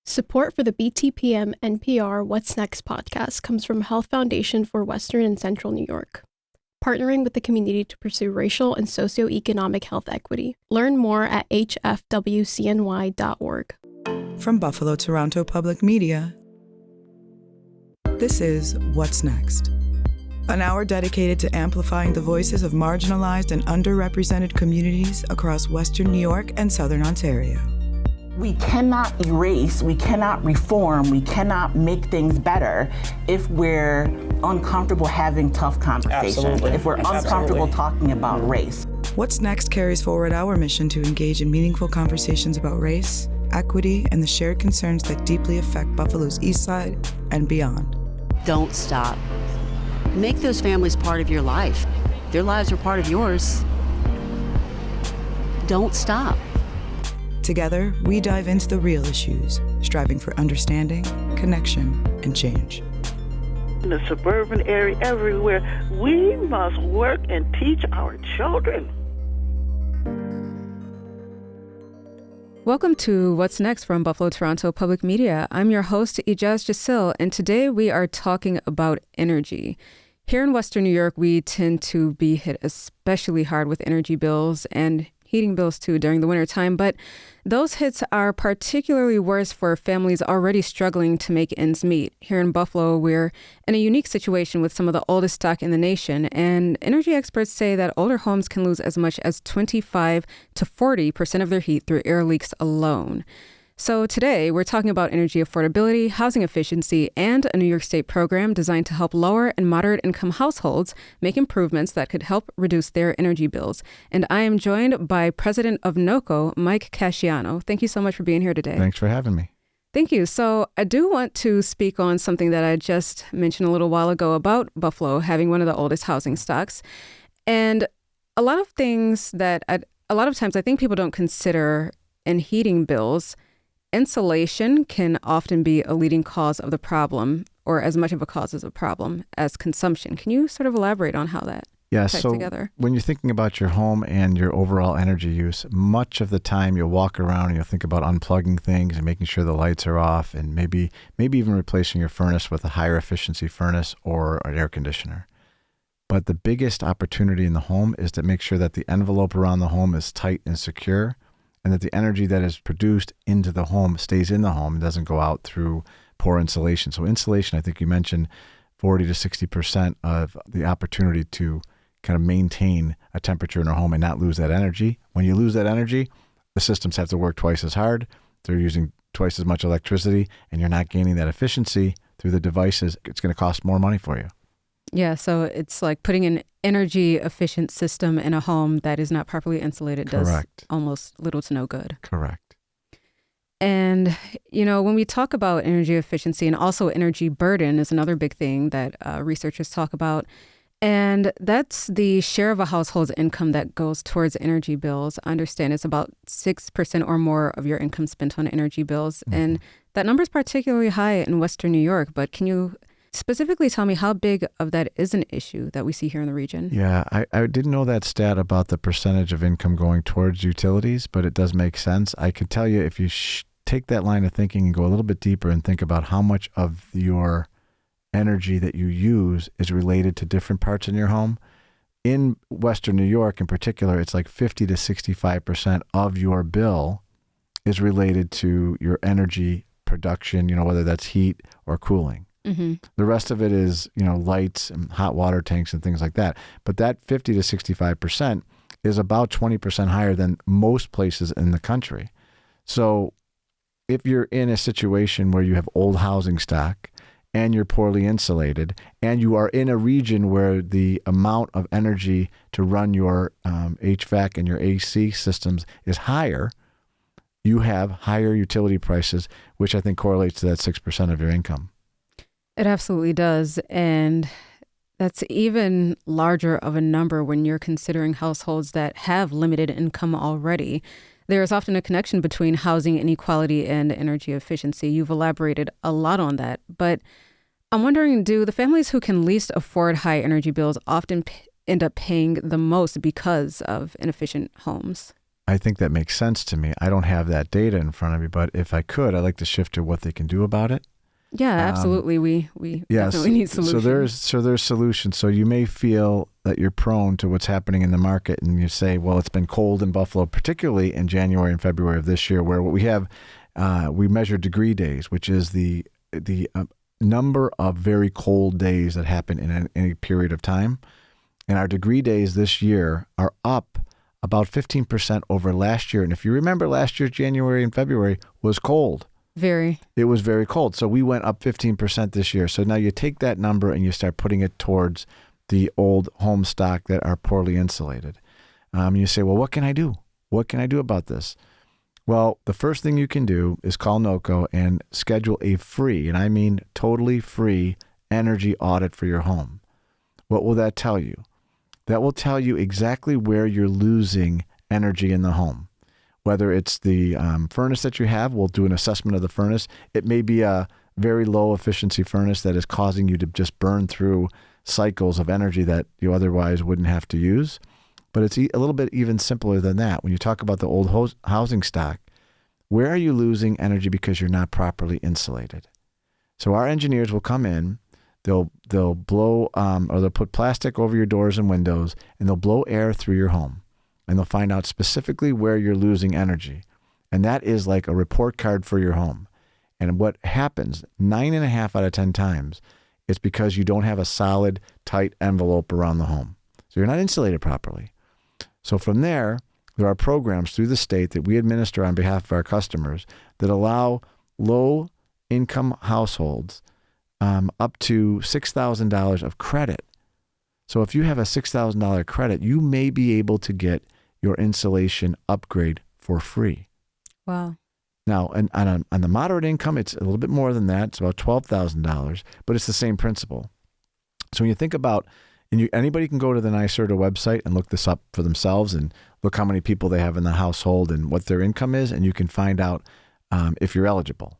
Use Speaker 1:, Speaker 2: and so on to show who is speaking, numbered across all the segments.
Speaker 1: Support for the BTPM NPR What's Next podcast comes from Health Foundation for Western and Central New York, partnering with the community to pursue racial and socioeconomic health equity. Learn more at hfwcny.org.
Speaker 2: From Buffalo Toronto Public Media, this is What's Next, an hour dedicated to amplifying the voices of marginalized and underrepresented communities across Western New York and Southern Ontario.
Speaker 3: We cannot erase, we cannot reform, we cannot make things better if we're uncomfortable having tough conversations,
Speaker 4: Absolutely.
Speaker 3: if we're uncomfortable talking about race.
Speaker 2: What's Next carries forward our mission to engage in meaningful conversations about race, equity, and the shared concerns that deeply affect Buffalo's East Side and beyond.
Speaker 5: Don't stop. Make those families part of your life. Their lives are part of yours. Don't stop.
Speaker 2: Together, we dive into the real issues, striving for understanding, connection, and change.
Speaker 6: In the suburban area, everywhere, we must work and teach our children.
Speaker 7: Welcome to What's Next from Buffalo Toronto Public Media. I'm your host, Ijaz Jasil, and today we are talking about energy. Here in Western New York, we tend to be hit especially hard with energy bills and heating bills too during the winter time, but those hits are particularly worse for families already struggling to make ends meet. Here in Buffalo, we're in a unique situation with some of the oldest stock in the nation, and energy experts say that older homes can lose as much as 25 to 40% of their heat through air leaks alone. So today, we're talking about energy affordability, housing efficiency, and a New York State program designed to help lower and moderate income households make improvements that could help reduce their energy bills. And I am joined by President of NOCO, Mike Casciano. Thank you so much for being here today.
Speaker 4: Thanks for having me.
Speaker 7: Thank you. So I do want to speak on something that I just mentioned a little while ago about Buffalo having one of the oldest housing stocks. And a lot of times I think people don't consider in heating bills, insulation can often be a leading cause of the problem, or as much of a cause as a problem as consumption. Can you sort of elaborate on how that ties together?
Speaker 4: When you're thinking about your home and your overall energy use, much of the time you'll walk around and you'll think about unplugging things and making sure the lights are off, and maybe even replacing your furnace with a higher efficiency furnace or an air conditioner. But the biggest opportunity in the home is to make sure that the envelope around the home is tight and secure, and that the energy that is produced into the home stays in the home and doesn't go out through poor insulation. So insulation, I think you mentioned 40 to 60% of the opportunity to kind of maintain a temperature in our home and not lose that energy. When you lose that energy, the systems have to work twice as hard. They're using twice as much electricity, and you're not gaining that efficiency through the devices. It's going to cost more money for you.
Speaker 7: Yeah, so it's like putting an energy efficient system in a home that is not properly insulated.
Speaker 4: Correct.
Speaker 7: Does almost little to no good.
Speaker 4: Correct.
Speaker 7: And, when we talk about energy efficiency, and also energy burden is another big thing that researchers talk about. And that's the share of a household's income that goes towards energy bills. I understand it's about 6% or more of your income spent on energy bills. Mm-hmm. And that number is particularly high in Western New York. But can you specifically tell me how big of that is an issue that we see here in the region?
Speaker 4: Yeah, I didn't know that stat about the percentage of income going towards utilities, but it does make sense. I could tell you if you take that line of thinking and go a little bit deeper and think about how much of your energy that you use is related to different parts in your home. In Western New York in particular, it's like 50 to 65% of your bill is related to your energy production, whether that's heat or cooling. Mm-hmm. The rest of it is, lights and hot water tanks and things like that. But that 50 to 65% is about 20% higher than most places in the country. So if you're in a situation where you have old housing stock and you're poorly insulated and you are in a region where the amount of energy to run your HVAC and your AC systems is higher, you have higher utility prices, which I think correlates to that 6% of your income.
Speaker 7: It absolutely does. And that's even larger of a number when you're considering households that have limited income already. There is often a connection between housing inequality and energy efficiency. You've elaborated a lot on that. But I'm wondering, do the families who can least afford high energy bills often end up paying the most because of inefficient homes?
Speaker 4: I think that makes sense to me. I don't have that data in front of me, but if I could, I'd like to shift to what they can do about it.
Speaker 7: Yeah, absolutely. We definitely need solutions.
Speaker 4: So there's solutions. So you may feel that you're prone to what's happening in the market, and you say, well, it's been cold in Buffalo, particularly in January and February of this year, where what we have, we measure degree days, which is the number of very cold days that happen in any period of time. And our degree days this year are up about 15% over last year. And if you remember, last year's January and February was cold. It was very cold. So we went up 15% this year. So now you take that number and you start putting it towards the old home stock that are poorly insulated. You say, well, what can I do? What can I do about this? Well, the first thing you can do is call NOCO and schedule a free, and I mean totally free, energy audit for your home. What will that tell you? That will tell you exactly where you're losing energy in the home. Whether it's the furnace that you have, we'll do an assessment of the furnace. It may be a very low efficiency furnace that is causing you to just burn through cycles of energy that you otherwise wouldn't have to use. But it's a little bit even simpler than that. When you talk about the old housing stock, where are you losing energy because you're not properly insulated? So our engineers will come in, they'll blow or they'll put plastic over your doors and windows, and they'll blow air through your home. And they'll find out specifically where you're losing energy. And that is like a report card for your home. And what happens 9.5 out of 10 times, it's because you don't have a solid, tight envelope around the home. So you're not insulated properly. So from there are programs through the state that we administer on behalf of our customers that allow low-income households up to $6,000 of credit. So if you have a $6,000 credit, you may be able to get your insulation upgrade for free.
Speaker 7: Wow.
Speaker 4: Now, on the moderate income, it's a little bit more than that. It's about $12,000, but it's the same principle. So when you think about, anybody can go to the NYSERDA website and look this up for themselves and look how many people they have in the household and what their income is, and you can find out if you're eligible.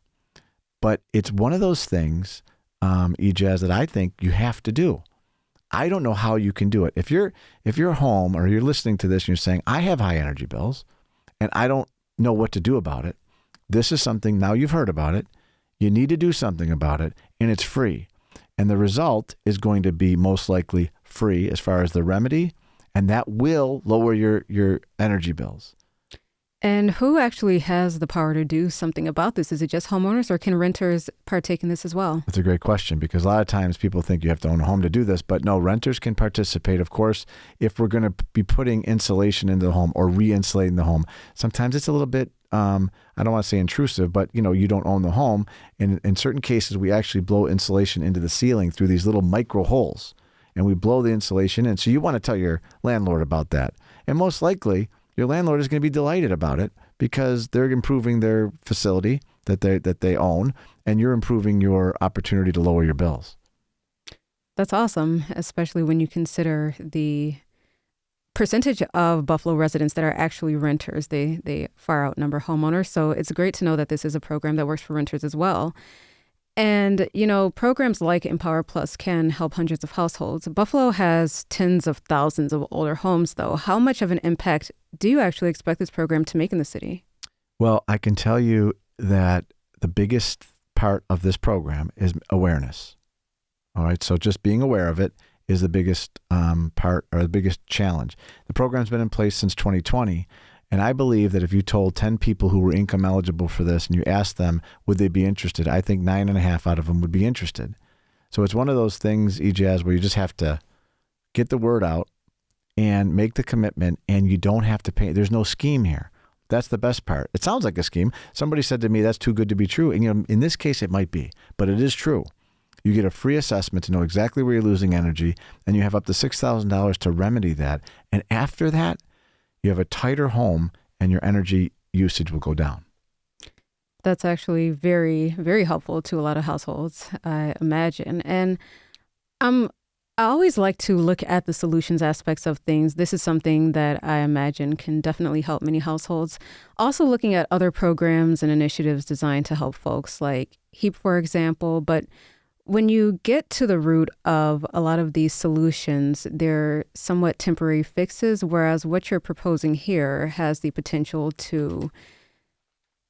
Speaker 4: But it's one of those things, EJazz, that I think you have to do. I don't know how you can do it. If you're home or you're listening to this and you're saying, I have high energy bills and I don't know what to do about it, this is something, now you've heard about it, you need to do something about it, and it's free. And the result is going to be most likely free as far as the remedy, and that will lower your energy bills.
Speaker 7: And who actually has the power to do something about this? Is it just homeowners, or can renters partake in this as well?
Speaker 4: That's a great question, because a lot of times people think you have to own a home to do this, but no, renters can participate. Of course, if we're going to be putting insulation into the home or re-insulating the home, sometimes it's a little bit, I don't want to say intrusive, but you don't own the home. And in certain cases, we actually blow insulation into the ceiling through these little micro holes, and we blow the insulation in. So you want to tell your landlord about that. And most likely, your landlord is going to be delighted about it because they're improving their facility that they own, and you're improving your opportunity to lower your bills.
Speaker 7: That's awesome, especially when you consider the percentage of Buffalo residents that are actually renters. They far outnumber homeowners. So it's great to know that this is a program that works for renters as well. And, programs like Empower Plus can help hundreds of households. Buffalo has tens of thousands of older homes, though. How much of an impact do you actually expect this program to make in the city?
Speaker 4: Well, I can tell you that the biggest part of this program is awareness. All right. So just being aware of it is the biggest part, or the biggest challenge. The program's been in place since 2020. And I believe that if you told 10 people who were income eligible for this and you asked them, would they be interested? I think 9.5 out of them would be interested. So it's one of those things, EJazz, where you just have to get the word out and make the commitment, and you don't have to pay. There's no scheme here. That's the best part. It sounds like a scheme. Somebody said to me, that's too good to be true. And in this case, it might be, but it is true. You get a free assessment to know exactly where you're losing energy, and you have up to $6,000 to remedy that. And after that, you have a tighter home and your energy usage will go down.
Speaker 7: That's actually very, very helpful to a lot of households, I imagine. And I always like to look at the solutions aspects of things. This is something that I imagine can definitely help many households. Also looking at other programs and initiatives designed to help folks like HEAP, for example. But when you get to the root of a lot of these solutions, they're somewhat temporary fixes, whereas what you're proposing here has the potential to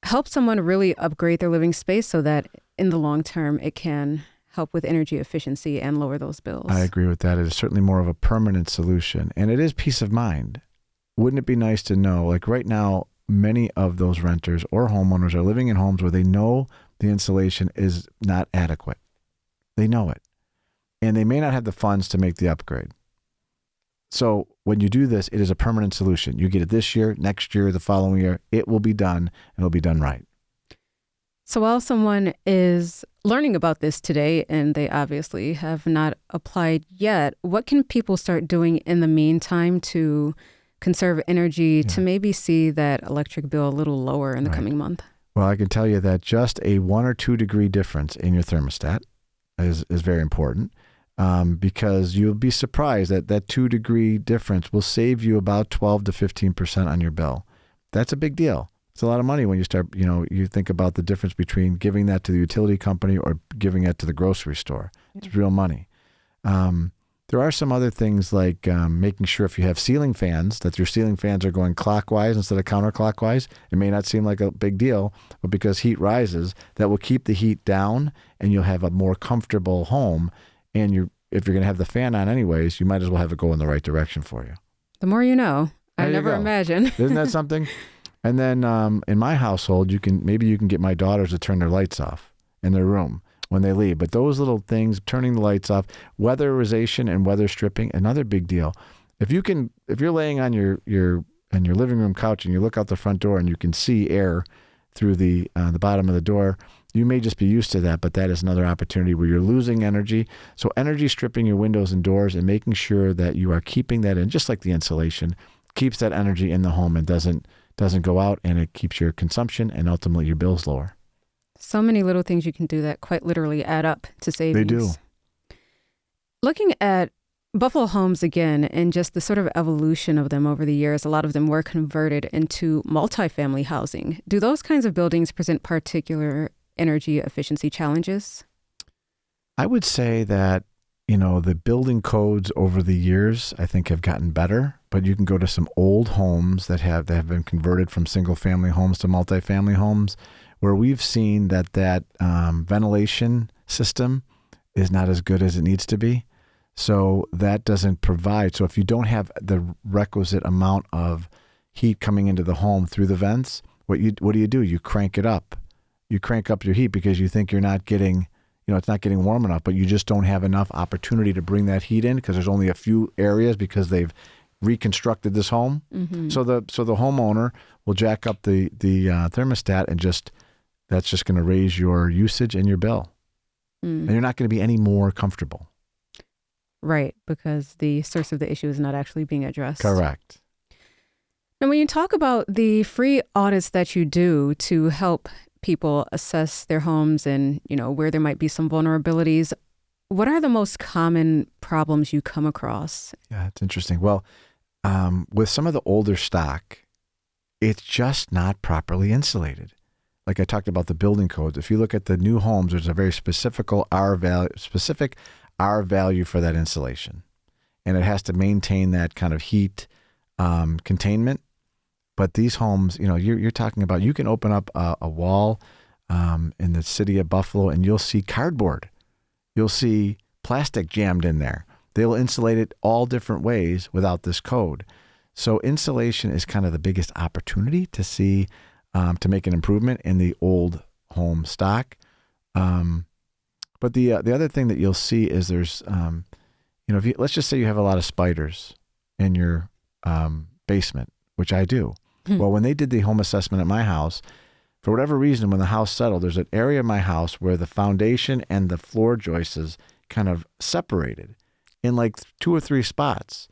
Speaker 7: help someone really upgrade their living space so that in the long term, it can help with energy efficiency and lower those bills.
Speaker 4: I agree with that. It is certainly more of a permanent solution, and it is peace of mind. Wouldn't it be nice to know, like right now, many of those renters or homeowners are living in homes where they know the insulation is not adequate. They know it. And they may not have the funds to make the upgrade. So when you do this, it is a permanent solution. You get it this year, next year, the following year. It will be done, and it'll be done right.
Speaker 7: So while someone is learning about this today, and they obviously have not applied yet, what can people start doing in the meantime to conserve energy to maybe see that electric bill a little lower in the coming month?
Speaker 4: Well, I can tell you that just a 1 or 2 degree difference in your thermostat is very important, because you'll be surprised that that 2 degree difference will save you about 12 to 15% on your bill. That's a big deal. It's a lot of money when you start, you think about the difference between giving that to the utility company or giving it to the grocery store. It's real money. There are some other things like making sure if you have ceiling fans, that your ceiling fans are going clockwise instead of counterclockwise. It may not seem like a big deal, but because heat rises, that will keep the heat down and you'll have a more comfortable home. And if you're going to have the fan on anyways, you might as well have it go in the right direction for you.
Speaker 7: The more you know. I never imagined.
Speaker 4: Isn't that something? And then in my household, maybe you can get my daughters to turn their lights off in their room when they leave. But those little things, turning the lights off, weatherization and weather stripping, another big deal. If you're laying on your living room couch and you look out the front door and you can see air through the bottom of the door, you may just be used to that, but that is another opportunity where you're losing energy. So energy stripping your windows and doors and making sure that you are keeping that in, just like the insulation, keeps that energy in the home and doesn't go out, and it keeps your consumption and ultimately your bills lower.
Speaker 7: So many little things you can do that quite literally add up to savings.
Speaker 4: They do.
Speaker 7: Looking at Buffalo homes again and just the sort of evolution of them over the years, a lot of them were converted into multifamily housing. Do those kinds of buildings present particular energy efficiency challenges?
Speaker 4: I would say that, the building codes over the years, I think, have gotten better, but you can go to some old homes that have been converted from single family homes to multifamily homes, where we've seen that ventilation system is not as good as it needs to be. So that doesn't provide. So if you don't have the requisite amount of heat coming into the home through the vents, what do? You crank it up. You crank up your heat because you think you're not getting, it's not getting warm enough, but you just don't have enough opportunity to bring that heat in because there's only a few areas because they've reconstructed this home. Mm-hmm. So the homeowner will jack up the thermostat and that's just going to raise your usage and your bill. And you're not going to be any more comfortable.
Speaker 7: Right, because the source of the issue is not actually being addressed.
Speaker 4: Correct.
Speaker 7: Now, when you talk about the free audits that you do to help people assess their homes and, where there might be some vulnerabilities, what are the most common problems you come across?
Speaker 4: Yeah, it's interesting. Well, with some of the older stock, it's just not properly insulated. Like I talked about the building codes. If you look at the new homes, there's a very specific R value for that insulation. And it has to maintain that kind of heat containment. But these homes, you're talking about, you can open up a wall in the city of Buffalo and you'll see cardboard. You'll see plastic jammed in there. They'll insulate it all different ways without this code. So insulation is kind of the biggest opportunity to see, to make an improvement in the old home stock. But the other thing that you'll see is there's, let's just say you have a lot of spiders in your basement, which I do. Well, when they did the home assessment at my house, for whatever reason, when the house settled, there's an area of my house where the foundation and the floor joists kind of separated in like 2 or 3 spots.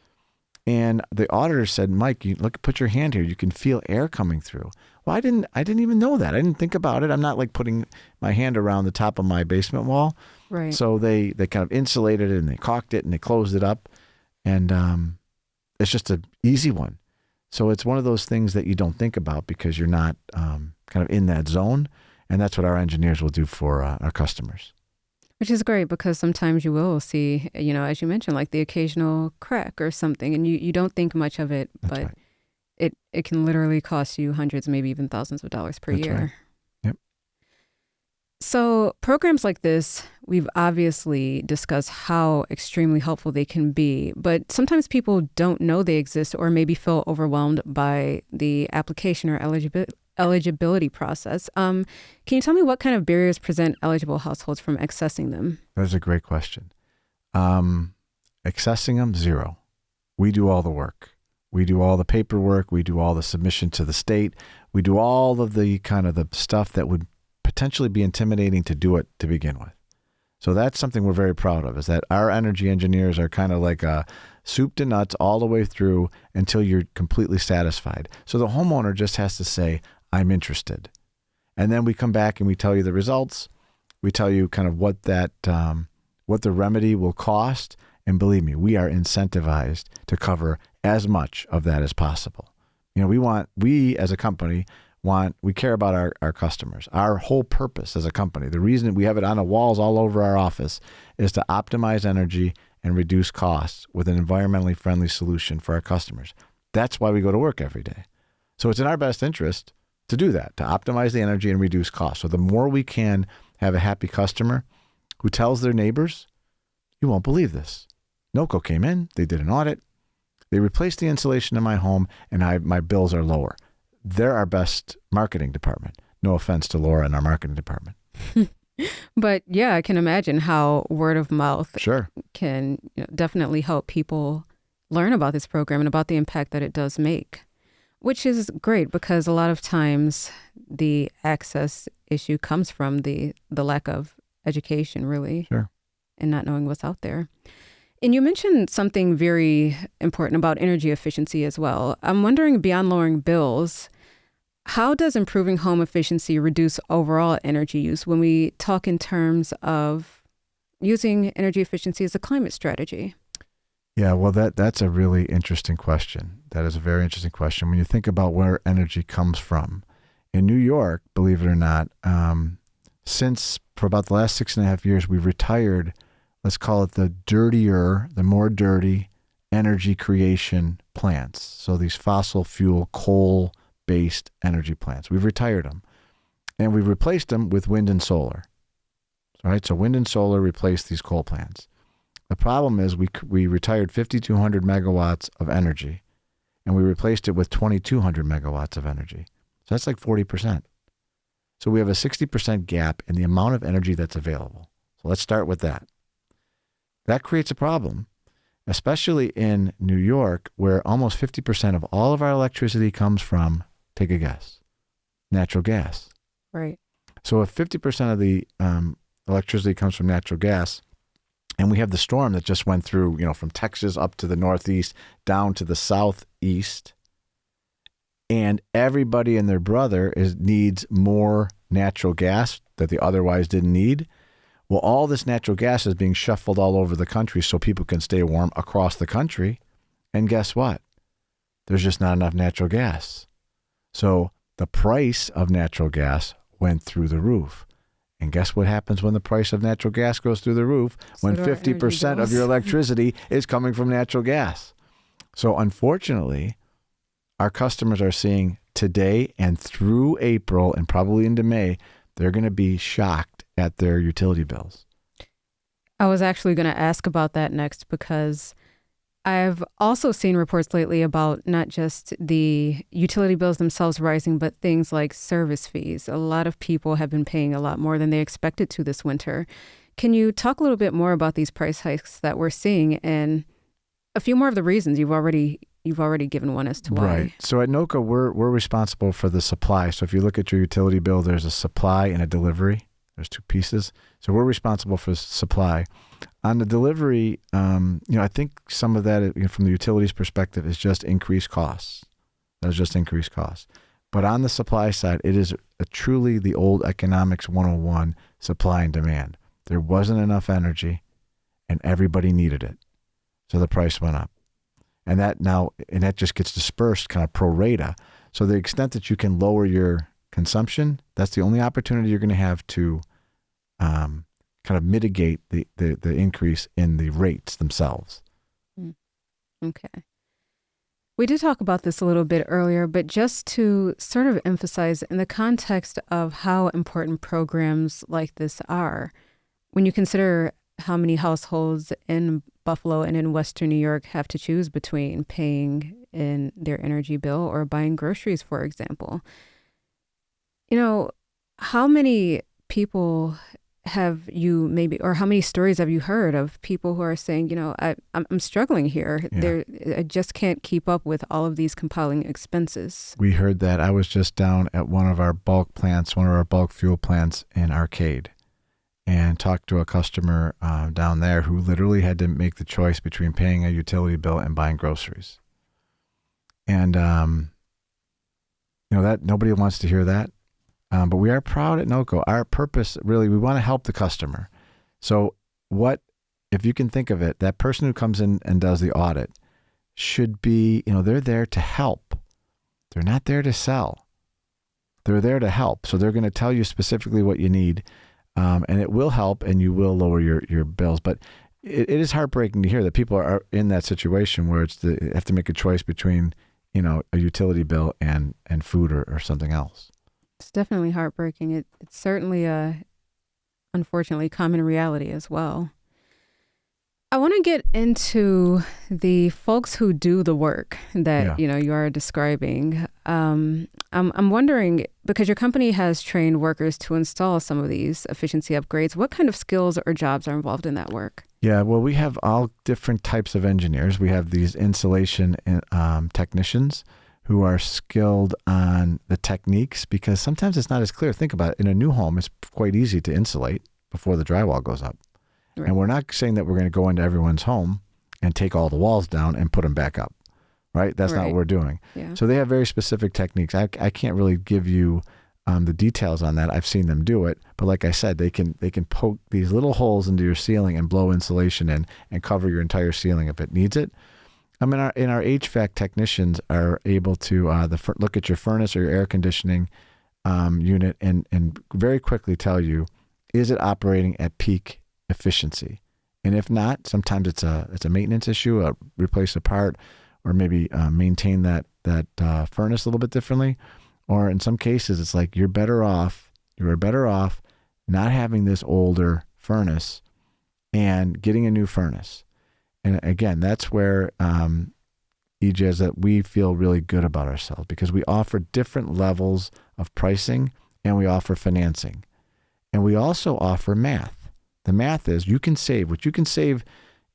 Speaker 4: And the auditor said, Mike, put your hand here. You can feel air coming through. Well, I didn't even know that. I didn't think about it. I'm not like putting my hand around the top of my basement wall.
Speaker 7: Right.
Speaker 4: So they kind of insulated it and they caulked it and they closed it up. And it's just an easy one. So it's one of those things that you don't think about because you're not kind of in that zone. And that's what our engineers will do for our customers.
Speaker 7: Which is great because sometimes you will see, as you mentioned, like the occasional crack or something, and you don't think much of it,
Speaker 4: That's
Speaker 7: but
Speaker 4: right.
Speaker 7: it can literally cost you hundreds, maybe even thousands of dollars per
Speaker 4: That's
Speaker 7: year.
Speaker 4: right. Yep.
Speaker 7: So programs like this, we've obviously discussed how extremely helpful they can be, but sometimes people don't know they exist or maybe feel overwhelmed by the application or eligibility process. Can you tell me what kind of barriers prevent eligible households from accessing them?
Speaker 4: That's a great question. Accessing them, zero. We do all the work. We do all the paperwork. We do all the submission to the state. We do all of the kind of the stuff that would potentially be intimidating to do it to begin with. So that's something we're very proud of, is that our energy engineers are kind of like a soup to nuts all the way through until you're completely satisfied. So the homeowner just has to say, I'm interested. And then we come back and we tell you the results. We tell you kind of what that, what the remedy will cost. And believe me, we are incentivized to cover as much of that as possible. We as a company we care about our customers. Our whole purpose as a company, the reason we have it on the walls all over our office, is to optimize energy and reduce costs with an environmentally friendly solution for our customers. That's why we go to work every day. So it's in our best interest to do that, to optimize the energy and reduce costs. So the more we can have a happy customer who tells their neighbors, you won't believe this. NOCO came in, they did an audit, they replaced the insulation in my home, and my bills are lower. They're our best marketing department. No offense to Laura and our marketing department.
Speaker 7: But yeah, I can imagine how word of mouth
Speaker 4: Sure.
Speaker 7: can definitely help people learn about this program and about the impact that it does make, which is great because a lot of times the access issue comes from the lack of education, really,
Speaker 4: Sure.
Speaker 7: and not knowing what's out there. And you mentioned something very important about energy efficiency as well. I'm wondering, beyond lowering bills, how does improving home efficiency reduce overall energy use when we talk in terms of using energy efficiency as a climate strategy?
Speaker 4: Yeah, well, that's a really interesting question. That is a very interesting question. When you think about where energy comes from, in New York, believe it or not, for about the last 6.5 years, we've retired, let's call it the more dirty energy creation plants. So these fossil fuel, coal-based energy plants. We've retired them. And we've replaced them with wind and solar. All right, so wind and solar replaced these coal plants. The problem is we retired 5,200 megawatts of energy, and we replaced it with 2,200 megawatts of energy. So that's like 40%. So we have a 60% gap in the amount of energy that's available. So let's start with that. That creates a problem, especially in New York, where almost 50% of all of our electricity comes from, take a guess, natural gas.
Speaker 7: Right.
Speaker 4: So if 50% of the electricity comes from natural gas, and we have the storm that just went through, from Texas up to the northeast, down to the southeast, and everybody and their brother needs more natural gas that they otherwise didn't need. Well, all this natural gas is being shuffled all over the country so people can stay warm across the country. And guess what? There's just not enough natural gas. So the price of natural gas went through the roof. And guess what happens when the price of natural gas goes through the roof?
Speaker 7: So
Speaker 4: When
Speaker 7: do our energy
Speaker 4: 50% of
Speaker 7: bills.
Speaker 4: your electricity is coming from natural gas. So unfortunately, our customers are seeing today and through April and probably into May, they're going to be shocked at their utility bills.
Speaker 7: I was actually going to ask about that next because I've also seen reports lately about not just the utility bills themselves rising, but things like service fees. A lot of people have been paying a lot more than they expected to this winter. Can you talk a little bit more about these price hikes that we're seeing and a few more of the reasons? You've already given one as to why.
Speaker 4: Right. So at NOCO, we're responsible for the supply. So if you look at your utility bill, there's a supply and a delivery. There's two pieces. So we're responsible for supply. On the delivery, I think some of that, from the utilities perspective, is just increased costs. That's just increased costs. But on the supply side, it is truly the old economics 101, supply and demand. There wasn't enough energy, and everybody needed it. So the price went up. And that just gets dispersed kind of pro rata. So the extent that you can lower your consumption, that's the only opportunity you're going to have to kind kind of mitigate the increase in the rates themselves.
Speaker 7: Okay. We did talk about this a little bit earlier, but just to sort of emphasize in the context of how important programs like this are, when you consider how many households in Buffalo and in Western New York have to choose between paying in their energy bill or buying groceries, for example, how many people have you maybe, or how many stories have you heard of people who are saying, I'm struggling here.
Speaker 4: Yeah.
Speaker 7: I just can't keep up with all of these compiling expenses.
Speaker 4: We heard that. I was just down at one of our bulk fuel plants in Arcade, and talked to a customer down there who literally had to make the choice between paying a utility bill and buying groceries. And, that nobody wants to hear that. But we are proud at NOCO. Our purpose, really, we want to help the customer. So if you can think of it, that person who comes in and does the audit should be, they're there to help. They're not there to sell. They're there to help. So they're going to tell you specifically what you need, and it will help, and you will lower your bills. But it is heartbreaking to hear that people are in that situation where they have to make a choice between, a utility bill and food or something else.
Speaker 7: It's definitely heartbreaking. It's certainly a, unfortunately, common reality as well. I want to get into the folks who do the work that you are describing. I'm wondering, because your company has trained workers to install some of these efficiency upgrades, what kind of skills or jobs are involved in that work?
Speaker 4: Yeah, well, we have all different types of engineers. We have these insulation technicians who are skilled on the techniques, because sometimes it's not as clear. Think about it. In a new home, it's quite easy to insulate before the drywall goes up. Right. And we're not saying that we're going to go into everyone's home and take all the walls down and put them back up, right? That's not what we're doing. Yeah. So they have very specific techniques. I can't really give you the details on that. I've seen them do it. But like I said, they can poke these little holes into your ceiling and blow insulation in and cover your entire ceiling if it needs it. In our HVAC technicians are able to look at your furnace or your air conditioning unit and very quickly tell you, is it operating at peak efficiency? And if not, sometimes it's a maintenance issue, replace a part, or maybe maintain that furnace a little bit differently. Or in some cases, it's like you are better off not having this older furnace and getting a new furnace. And again, that's where, EJ, that we feel really good about ourselves, because we offer different levels of pricing and we offer financing. And we also offer math. The math is what you can save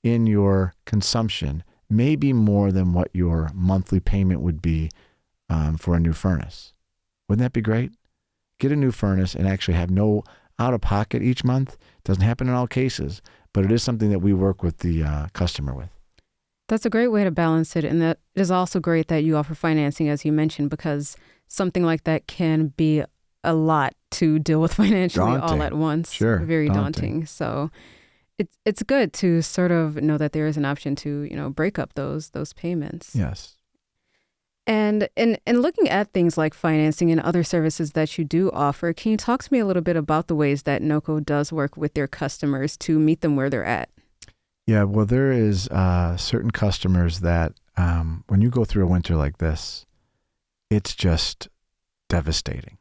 Speaker 4: in your consumption may be more than what your monthly payment would be for a new furnace. Wouldn't that be great? Get a new furnace and actually have no out-of-pocket each month. Doesn't happen in all cases, but it is something that we work with the customer with.
Speaker 7: That's a great way to balance it. And that is also great that you offer financing, as you mentioned, because something like that can be a lot to deal with financially all at once.
Speaker 4: Sure.
Speaker 7: Very daunting. So it's good to sort of know that there is an option to, break up those payments.
Speaker 4: Yes.
Speaker 7: And in looking at things like financing and other services that you do offer, can you talk to me a little bit about the ways that NOCO does work with their customers to meet them where they're at?
Speaker 4: Yeah, well, there is certain customers that when you go through a winter like this, it's just devastating.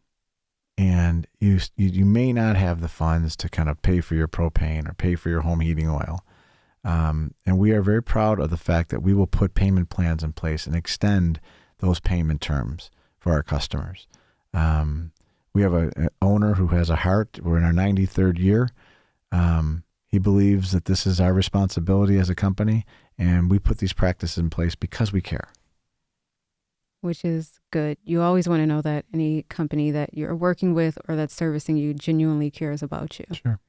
Speaker 4: And you may not have the funds to kind of pay for your propane or pay for your home heating oil. And we are very proud of the fact that we will put payment plans in place and extend those payment terms for our customers. We have an owner who has a heart. We're in our 93rd year. He believes that this is our responsibility as a company, and we put these practices in place because we care.
Speaker 7: Which is good. You always want to know that any company that you're working with or that's servicing you genuinely cares about you.
Speaker 4: Sure.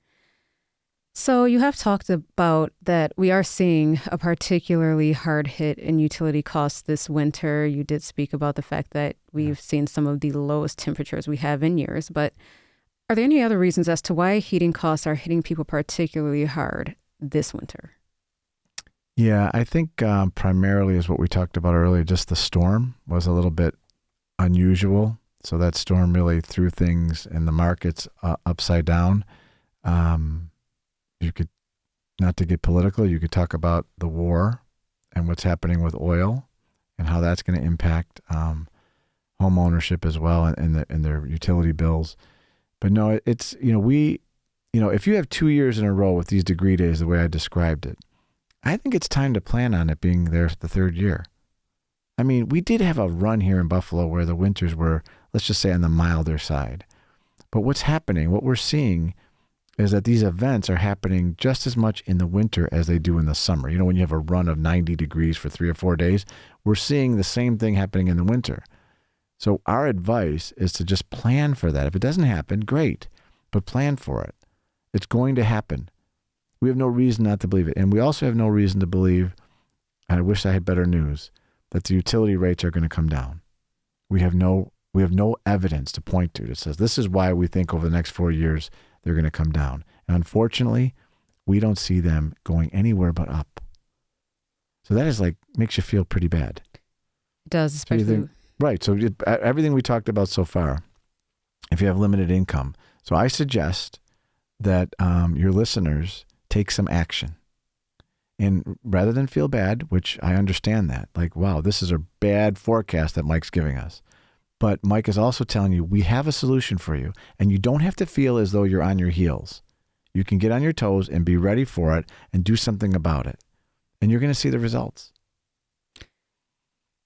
Speaker 7: So you have talked about that we are seeing a particularly hard hit in utility costs this winter. You did speak about the fact that we've seen some of the lowest temperatures we have in years, but are there any other reasons as to why heating costs are hitting people particularly hard this winter?
Speaker 4: Yeah, I think primarily is what we talked about earlier. Just the storm was a little bit unusual. So that storm really threw things in the markets upside down. You could, not to get political, you could talk about the war and what's happening with oil and how that's going to impact home ownership as well and their utility bills. But no, it's, if you have 2 years in a row with these degree days, the way I described it, I think it's time to plan on it being there the third year. I mean, we did have a run here in Buffalo where the winters were, let's just say, on the milder side. But what's happening, what we're seeing is that these events are happening just as much in the winter as they do in the summer. You know, when you have a run of 90 degrees for 3 or 4 days, we're seeing the same thing happening in the winter. So our advice is to just plan for that. If it doesn't happen, great, but plan for it. It's going to happen. We have no reason not to believe it. And we also have no reason to believe, and I wish I had better news, that the utility rates are going to come down. We have no evidence to point to that says this is why we think over the next 4 years they're going to come down. And unfortunately, we don't see them going anywhere but up. So that is makes you feel pretty bad.
Speaker 7: It does, especially.
Speaker 4: Right. So everything we talked about so far, if you have limited income. So I suggest that your listeners take some action. And rather than feel bad, which I understand that, wow, this is a bad forecast that Mike's giving us. But Mike is also telling you, we have a solution for you, and you don't have to feel as though you're on your heels. You can get on your toes and be ready for it and do something about it. And you're going to see the results.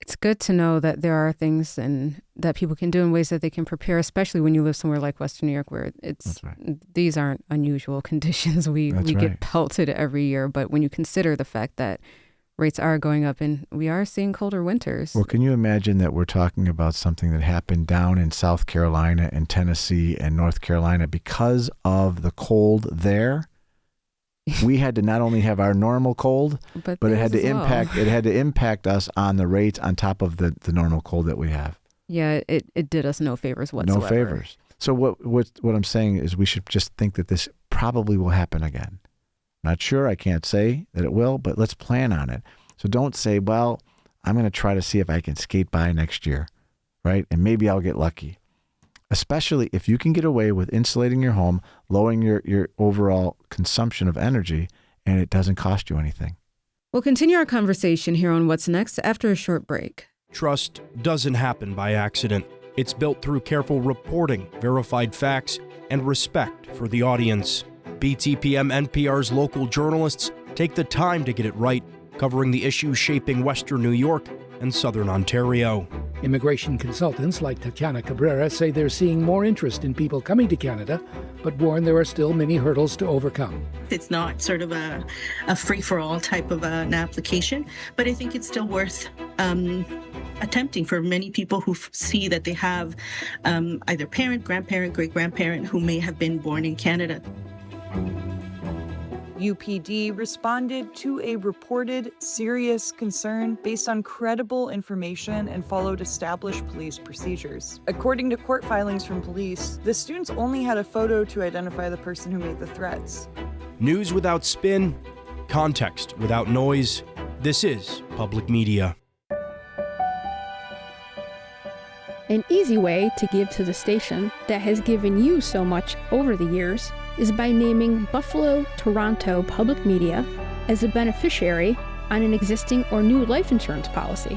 Speaker 7: It's good to know that there are things and that people can do in ways that they can prepare, especially when you live somewhere like Western New York, where these aren't unusual conditions. We get pelted every year, but when you consider the fact that rates are going up and we are seeing colder winters.
Speaker 4: Well, can you imagine that we're talking about something that happened down in South Carolina and Tennessee and North Carolina because of the cold there? We had to not only have our normal cold, but it had to impact us on the rates on top of the normal cold that we have.
Speaker 7: Yeah, it did us no favors whatsoever.
Speaker 4: No favors. So what I'm saying is we should just think that this probably will happen again. Not sure, I can't say that it will, but let's plan on it. So don't say, well, I'm going to try to see if I can skate by next year, right? And maybe I'll get lucky. Especially if you can get away with insulating your home, lowering your overall consumption of energy, and it doesn't cost you anything.
Speaker 7: We'll continue our conversation here on What's Next after a short break.
Speaker 8: Trust doesn't happen by accident. It's built through careful reporting, verified facts, and respect for the audience. BTPM NPR's local journalists take the time to get it right, covering the issues shaping Western New York and Southern Ontario.
Speaker 9: Immigration consultants like Tatiana Cabrera say they're seeing more interest in people coming to Canada, but warn there are still many hurdles to overcome.
Speaker 10: It's not sort of a free-for-all type of an application, but I think it's still worth attempting for many people who see that they have either parent, grandparent, great-grandparent who may have been born in Canada.
Speaker 11: UPD responded to a reported serious concern based on credible information and followed established police procedures. According to court filings from police, the students only had a photo to identify the person who made the threats.
Speaker 8: News without spin, context without noise. This is public media.
Speaker 12: An easy way to give to the station that has given you so much over the years is by naming Buffalo Toronto Public Media as a beneficiary on an existing or new life insurance policy.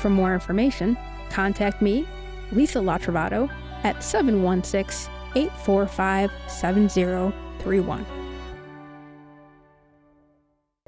Speaker 12: For more information, contact me, Lisa Latrovato, at 716-845-7031.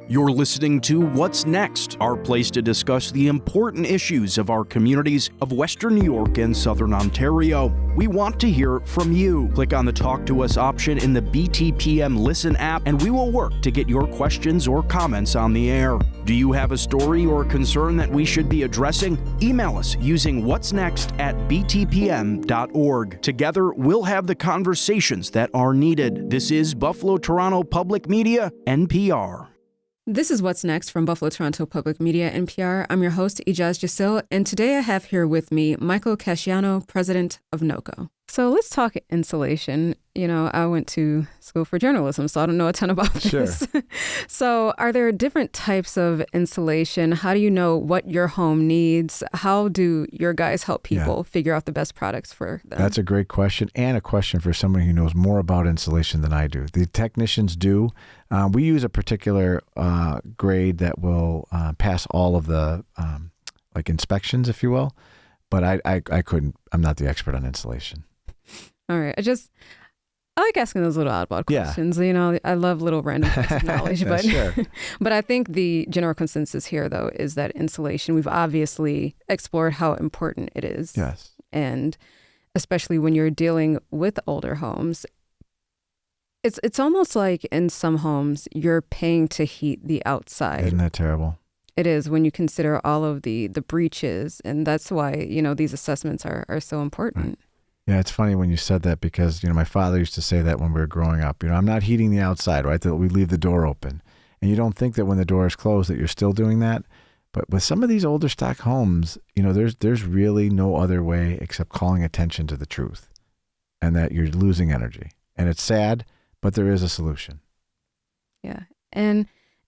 Speaker 8: You're listening to What's Next, our place to discuss the important issues of our communities of Western New York and Southern Ontario. We want to hear from you. Click on the Talk to Us option in the BTPM Listen app, and we will work to get your questions or comments on the air. Do you have a story or concern that we should be addressing? Email us using whatsnext@btpm.org. Together, we'll have the conversations that are needed. This is Buffalo Toronto Public Media, NPR.
Speaker 7: This is What's Next from Buffalo Toronto Public Media, NPR. I'm your host, Ijaz Jasil, and today I have here with me Michael Casciano, president of NOCO. So let's talk insulation. You know, I went to school for journalism, so I don't know a ton about this. Sure. So are there different types of insulation? How do you know what your home needs? How do your guys help people figure out the best products for them?
Speaker 4: That's a great question, and a question for somebody who knows more about insulation than I do. The technicians do. We use a particular grade that will pass all of the like inspections, if you will. But I couldn't. I'm not the expert on insulation.
Speaker 7: All right. I like asking those little oddball questions. You know, I love little random facts of knowledge. But, sure. But I think the general consensus here, though, is that insulation, we've obviously explored how important it is.
Speaker 4: Yes.
Speaker 7: And especially when you're dealing with older homes, it's almost like in some homes, you're paying to heat the outside.
Speaker 4: Isn't that terrible?
Speaker 7: It is, when you consider all of the breaches. And that's why, you know, these assessments are so important.
Speaker 4: Right. Yeah, it's funny when you said that because, you know, my father used to say that when we were growing up. You know, I'm not heating the outside, right? That we leave the door open. And you don't think that when the door is closed that you're still doing that. But with some of these older stock homes, you know, there's really no other way except calling attention to the truth and that you're losing energy. And it's sad, but there is a solution.
Speaker 7: Yeah. And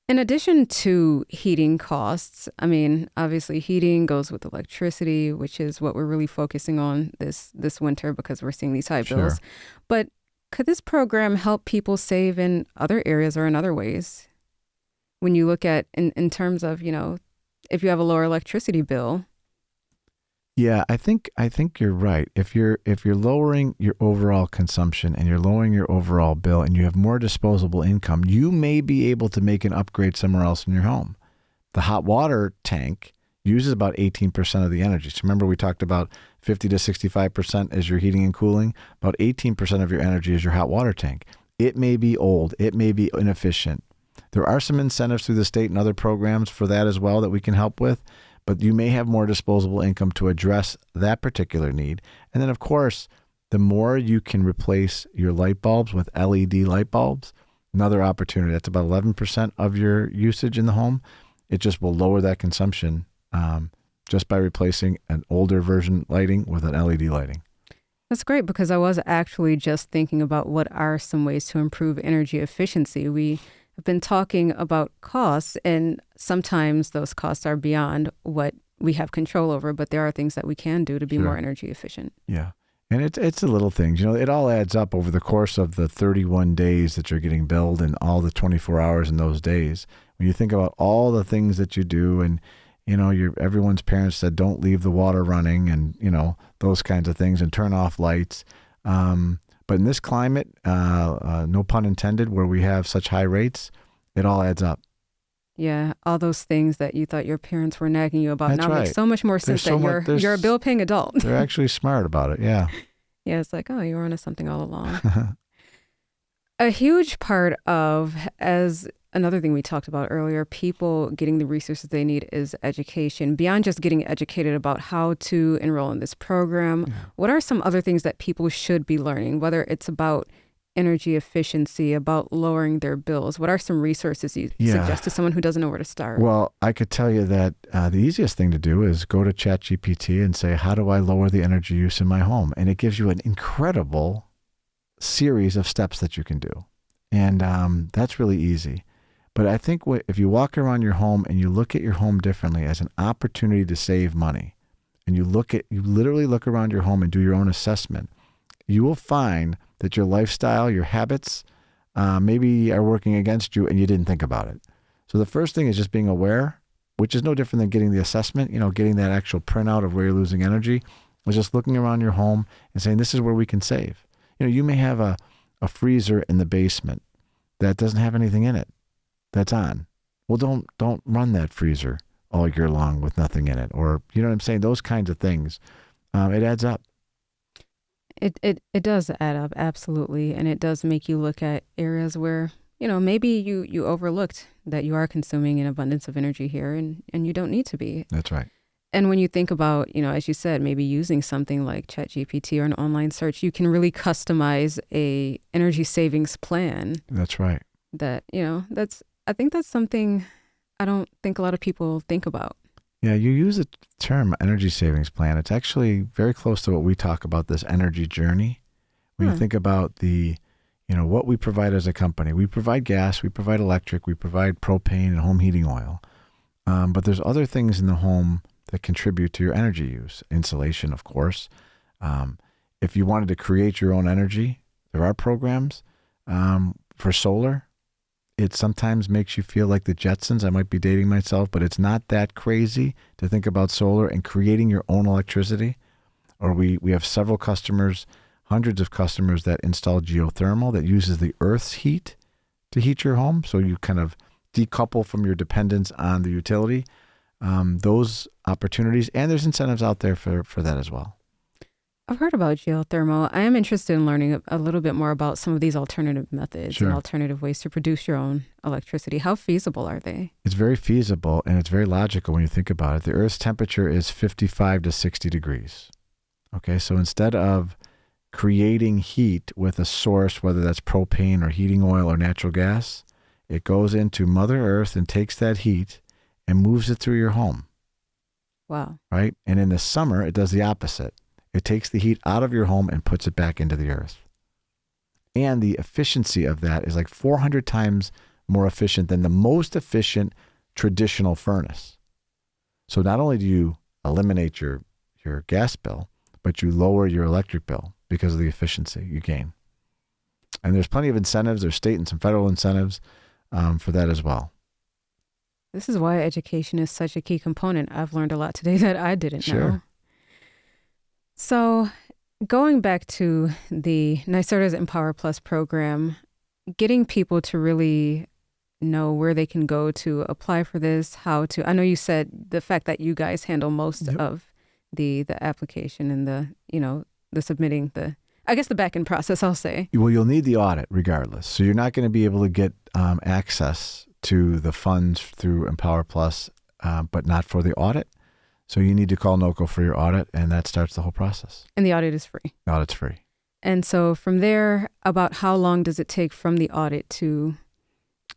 Speaker 7: in addition to heating costs, I mean, obviously heating goes with electricity, which is what we're really focusing on this winter because we're seeing these high bills. Sure. But could this program help people save in other areas or in other ways? When you look at in terms of, you know, if you have a lower electricity bill.
Speaker 4: Yeah, I think you're right. If you're lowering your overall consumption and you're lowering your overall bill and you have more disposable income, you may be able to make an upgrade somewhere else in your home. The hot water tank uses about 18% of the energy. So remember we talked about 50 to 65% is your heating and cooling. About 18% of your energy is your hot water tank. It may be old. It may be inefficient. There are some incentives through the state and other programs for that as well that we can help with. But you may have more disposable income to address that particular need. And then, of course, the more you can replace your light bulbs with LED light bulbs, another opportunity. That's about 11% of your usage in the home. It just will lower that consumption just by replacing an older version lighting with an LED lighting.
Speaker 7: That's great because I was actually just thinking about what are some ways to improve energy efficiency. We have been talking about costs, and sometimes those costs are beyond what we have control over, but there are things that we can do to be more energy efficient.
Speaker 4: Yeah. And it's the little things. You know, it all adds up over the course of the 31 days that you're getting billed and all the 24 hours in those days. When you think about all the things that you do and, you know, everyone's parents said don't leave the water running and, you know, those kinds of things and turn off lights. But in this climate, no pun intended, where we have such high rates, it all adds up.
Speaker 7: Yeah, all those things that you thought your parents were nagging you about now make so much more sense that you're a bill-paying adult.
Speaker 4: They're actually smart about it, yeah.
Speaker 7: Yeah, it's like, oh, you were onto something all along. A huge part of, as another thing we talked about earlier, people getting the resources they need is education. Beyond just getting educated about how to enroll in this program, what are some other things that people should be learning, whether it's about energy efficiency, about lowering their bills? What are some resources you suggest to someone who doesn't know where to start?
Speaker 4: Well, I could tell you that the easiest thing to do is go to ChatGPT and say, how do I lower the energy use in my home? And it gives you an incredible series of steps that you can do. And that's really easy. But I think if you walk around your home and you look at your home differently as an opportunity to save money, and you literally look around your home and do your own assessment, you will find that your lifestyle, your habits, maybe are working against you and you didn't think about it. So the first thing is just being aware, which is no different than getting the assessment, you know, getting that actual printout of where you're losing energy, is just looking around your home and saying, this is where we can save. You know, you may have a freezer in the basement that doesn't have anything in it that's on. Well, don't run that freezer all year long with nothing in it. Or, you know what I'm saying? Those kinds of things. It adds up.
Speaker 7: It does add up, absolutely. And it does make you look at areas where, you know, maybe you overlooked that you are consuming an abundance of energy here and you don't need to be.
Speaker 4: That's right.
Speaker 7: And when you think about, you know, as you said, maybe using something like ChatGPT or an online search, you can really customize a energy savings plan.
Speaker 4: That's right.
Speaker 7: That, you know, I think that's something I don't think a lot of people think about.
Speaker 4: Yeah, you use the term energy savings plan. It's actually very close to what we talk about, this energy journey. When you think about what we provide as a company, we provide gas, we provide electric, we provide propane and home heating oil. But there's other things in the home that contribute to your energy use. Insulation, of course. If you wanted to create your own energy, there are programs for solar. It sometimes makes you feel like the Jetsons. I might be dating myself, but it's not that crazy to think about solar and creating your own electricity. Or we have several customers, hundreds of customers that install geothermal that uses the Earth's heat to heat your home. So you kind of decouple from your dependence on the utility. Those opportunities, and there's incentives out there for that as well.
Speaker 7: I've heard about geothermal. I am interested in learning a little bit more about some of these alternative methods and alternative ways to produce your own electricity. How feasible are they?
Speaker 4: It's very feasible, and it's very logical when you think about it. The Earth's temperature is 55 to 60 degrees. Okay, so instead of creating heat with a source, whether that's propane or heating oil or natural gas, it goes into Mother Earth and takes that heat and moves it through your home.
Speaker 7: Wow.
Speaker 4: Right? And in the summer, it does the opposite. It takes the heat out of your home and puts it back into the earth. And the efficiency of that is like 400 times more efficient than the most efficient traditional furnace. So not only do you eliminate your gas bill, but you lower your electric bill because of the efficiency you gain. And there's plenty of incentives. There's state and some federal incentives for that as well.
Speaker 7: This is why education is such a key component. I've learned a lot today that I didn't know. So going back to the NYSERDA's Empower Plus program, getting people to really know where they can go to apply for this, I know you said the fact that you guys handle most of the application and the submitting the back end process, I'll say.
Speaker 4: Well, you'll need the audit regardless. So you're not going to be able to get access to the funds through Empower Plus, but not for the audit. So you need to call NOCO for your audit, and that starts the whole process.
Speaker 7: And the audit is free.
Speaker 4: The audit's free.
Speaker 7: And so from there, about how long does it take from the audit to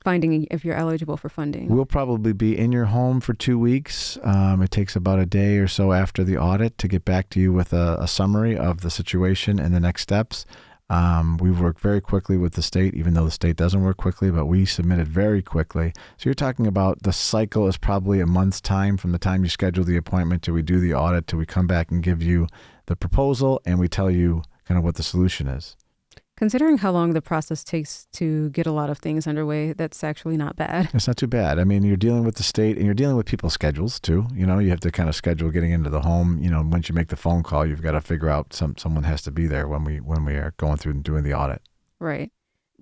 Speaker 7: finding if you're eligible for funding?
Speaker 4: We'll probably be in your home for 2 weeks. It takes about a day or so after the audit to get back to you with a summary of the situation and the next steps. We work very quickly with the state, even though the state doesn't work quickly, but we submit it very quickly. So you're talking about the cycle is probably a month's time from the time you schedule the appointment till we do the audit, till we come back and give you the proposal and we tell you kind of what the solution is.
Speaker 7: Considering how long the process takes to get a lot of things underway, that's actually not bad.
Speaker 4: It's not too bad. I mean, you're dealing with the state and you're dealing with people's schedules too. You have to kind of schedule getting into the home. Once you make the phone call, you've got to figure out someone has to be there when we are going through and doing the audit.
Speaker 7: Right.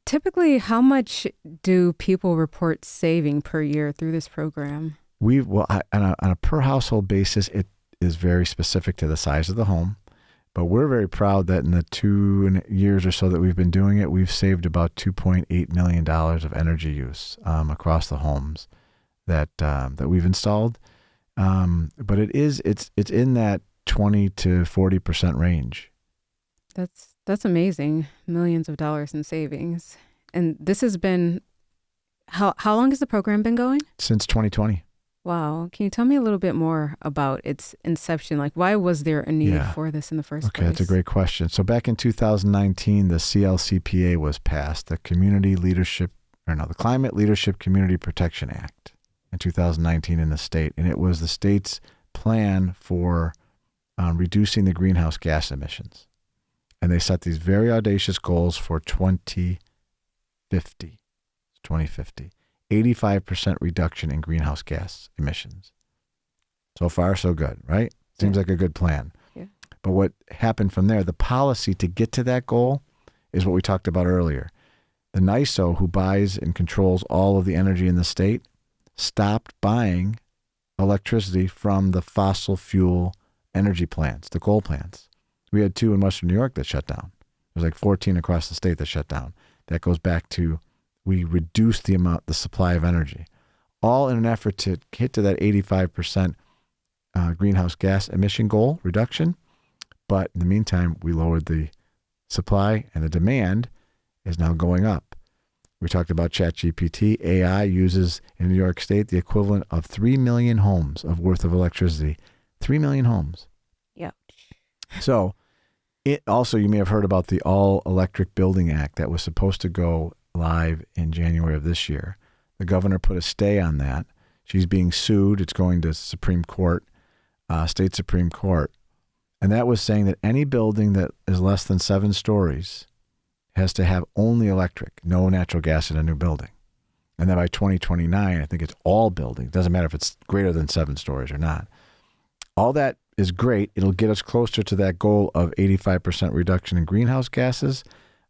Speaker 7: Typically, how much do people report saving per year through this program?
Speaker 4: On a per household basis, it is very specific to the size of the home. But we're very proud that in the 2 years or so that we've been doing it, we've saved about $2.8 million of energy use across the homes that we've installed. But it's in that 20 to 40% range.
Speaker 7: That's amazing. Millions of dollars in savings. And this has been, how long has the program been going?
Speaker 4: Since 2020.
Speaker 7: Wow. Can you tell me a little bit more about its inception? Like, why was there a need for this in the first place?
Speaker 4: Okay, that's a great question. So back in 2019, the CLCPA was passed, the Climate Leadership Community Protection Act in 2019 in the state. And it was the state's plan for reducing the greenhouse gas emissions. And they set these very audacious goals for 2050. 85% reduction in greenhouse gas emissions. So far, so good, right? Seems like a good plan.
Speaker 7: Yeah.
Speaker 4: But what happened from there, the policy to get to that goal is what we talked about earlier. The NISO, who buys and controls all of the energy in the state, stopped buying electricity from the fossil fuel energy plants, the coal plants. We had 2 in Western New York that shut down. There's like 14 across the state that shut down. That goes back to we reduced the supply of energy, all in an effort to get to that 85% greenhouse gas emission goal reduction. But in the meantime, we lowered the supply and the demand is now going up. We talked about ChatGPT. AI uses in New York State the equivalent of 3 million homes of worth of electricity. 3 million homes.
Speaker 7: Yeah.
Speaker 4: So it also, you may have heard about the All Electric Building Act that was supposed to go live in January of this year. The governor put a stay on that. She's being sued. It's going to Supreme Court, state Supreme Court. And that was saying that any building that is less than 7 stories has to have only electric, no natural gas in a new building. And then by 2029, I think it's all buildings. Doesn't matter if it's greater than 7 stories or not. All that is great. It'll get us closer to that goal of 85% reduction in greenhouse gases,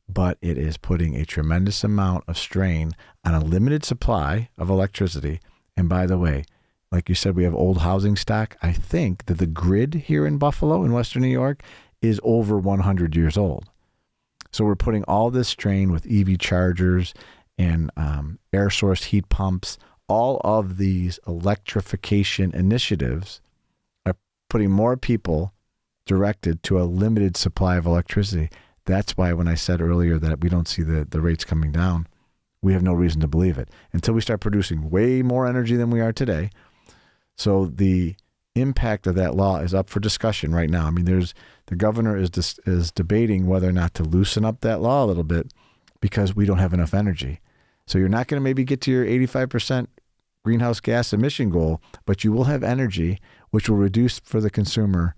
Speaker 4: but it is putting a tremendous amount of strain on a limited supply of electricity. And by the way, like you said, we have old housing stock. I think that the grid here in Buffalo, in Western New York, is over 100 years old. So we're putting all this strain with EV chargers and air source heat pumps. All of these electrification initiatives are putting more people directed to a limited supply of electricity. That's why when I said earlier that we don't see the rates coming down, we have no reason to believe it until we start producing way more energy than we are today. So the impact of that law is up for discussion right now. I mean, the governor is debating whether or not to loosen up that law a little bit because we don't have enough energy. So you're not going to maybe get to your 85% greenhouse gas emission goal, but you will have energy, which will reduce for the consumer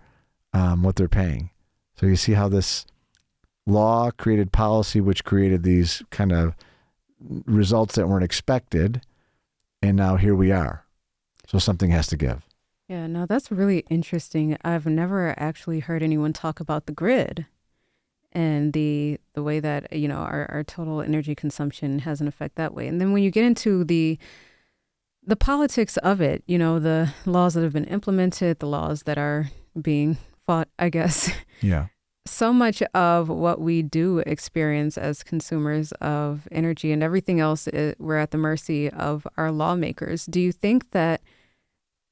Speaker 4: what they're paying. So you see how this law created policy, which created these kind of results that weren't expected. And now here we are. So something has to give.
Speaker 7: Yeah, no, that's really interesting. I've never actually heard anyone talk about the grid and the way that, our total energy consumption has an effect that way. And then when you get into the politics of it, the laws that have been implemented, the laws that are being fought, I guess.
Speaker 4: Yeah.
Speaker 7: So much of what we do experience as consumers of energy and everything else, we're at the mercy of our lawmakers. Do you think that,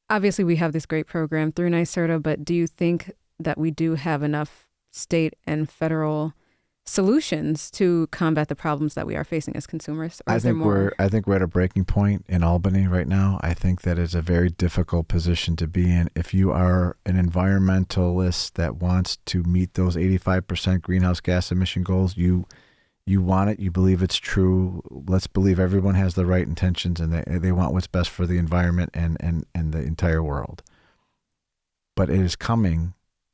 Speaker 7: obviously we have this great program through NYSERDA, but do you think that we do have enough state and federal solutions to combat the problems that we are facing as consumers? Or
Speaker 4: I think we're at a breaking point in Albany right now. I think that is a very difficult position to be in. If you are an environmentalist that wants to meet those 85% greenhouse gas emission goals, you want it, you believe it's true. Let's believe everyone has the right intentions and they want what's best for the environment and the entire world. But it is coming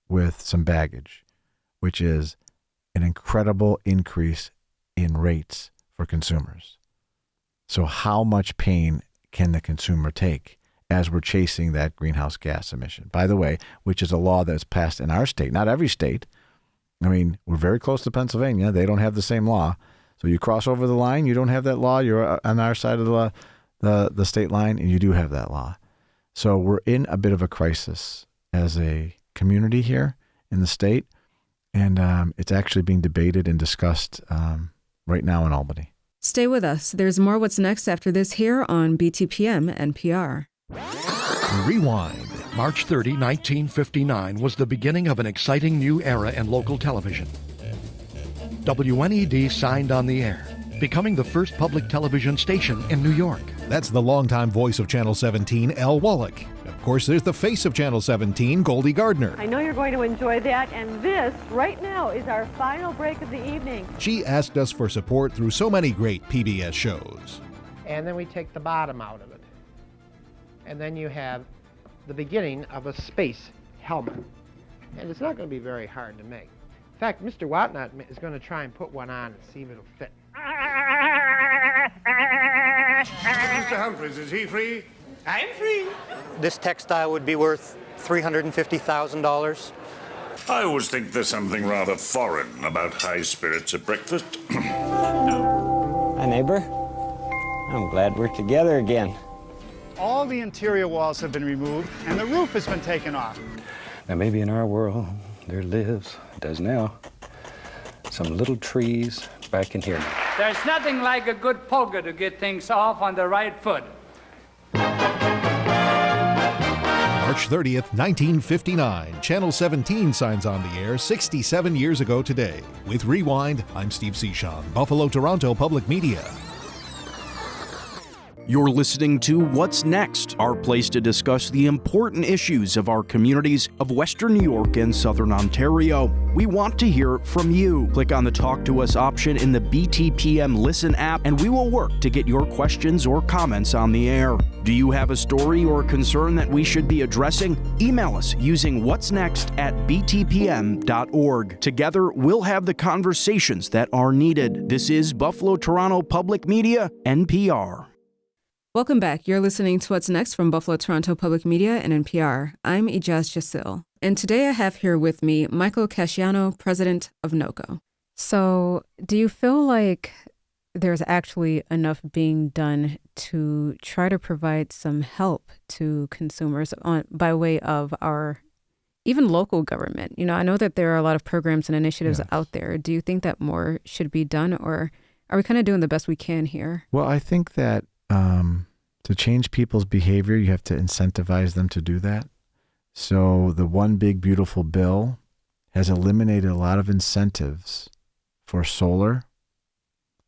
Speaker 4: with some baggage, which is an incredible increase in rates for consumers. So how much pain can the consumer take as we're chasing that greenhouse gas emission? By the way, which is a law that's passed in our state, not every state. I mean, we're very close to Pennsylvania. They don't have the same law. So you cross over the line, you don't have that law. You're on our side of the state line, and you do have that law. So we're in a bit of a crisis as a community here in the state. And it's actually being debated and discussed right now in Albany.
Speaker 7: Stay with us. There's more What's Next after this here on BTPM NPR.
Speaker 13: Rewind. March 30, 1959 was the beginning of an exciting new era in local television. WNED signed on the air, becoming the first public television station in New York.
Speaker 14: That's the longtime voice of Channel 17, Elle Wallach. Of course, there's the face of Channel 17, Goldie Gardner.
Speaker 15: I know you're going to enjoy that, and this, right now, is our final break of the evening.
Speaker 14: She asked us for support through so many great PBS shows.
Speaker 16: And then we take the bottom out of it. And then you have the beginning of a space helmet. And it's not going to be very hard to make. In fact, Mr. Watnott is going to try and put one on and see if it'll fit.
Speaker 17: Mr. Humphreys, is he free? I'm free.
Speaker 18: This textile would be worth $350,000.
Speaker 17: I always think there's something rather foreign about high spirits at breakfast.
Speaker 19: Hi, neighbor. I'm glad we're together again.
Speaker 20: All the interior walls have been removed, and the roof has been taken off.
Speaker 19: Now, maybe in our world, there lives, does now, some little trees back in here.
Speaker 21: There's nothing like a good polka to get things off on the right foot.
Speaker 14: March 30th, 1959, Channel 17 signs on the air 67 years ago today. With Rewind, I'm Steve Cichon, Buffalo, Toronto Public Media.
Speaker 8: You're listening to What's Next, our place to discuss the important issues of our communities of Western New York and Southern Ontario. We want to hear from you. Click on the Talk to Us option in the BTPM Listen app, and we will work to get your questions or comments on the air. Do you have a story or concern that we should be addressing? Email us using what'snext@btpm.org. Together, we'll have the conversations that are needed. This is Buffalo Toronto Public Media, NPR.
Speaker 7: Welcome back. You're listening to What's Next from Buffalo Toronto Public Media and NPR. I'm Ijaz Jasil, and today I have here with me Michael Casciano, president of NOCO. So, do you feel like there's actually enough being done to try to provide some help to consumers by way of our even local government? You know, I know that there are a lot of programs and initiatives out there. Do you think that more should be done, or are we kind of doing the best we can here?
Speaker 4: Well, I think that to change people's behavior, you have to incentivize them to do that. So the One Big Beautiful Bill has eliminated a lot of incentives for solar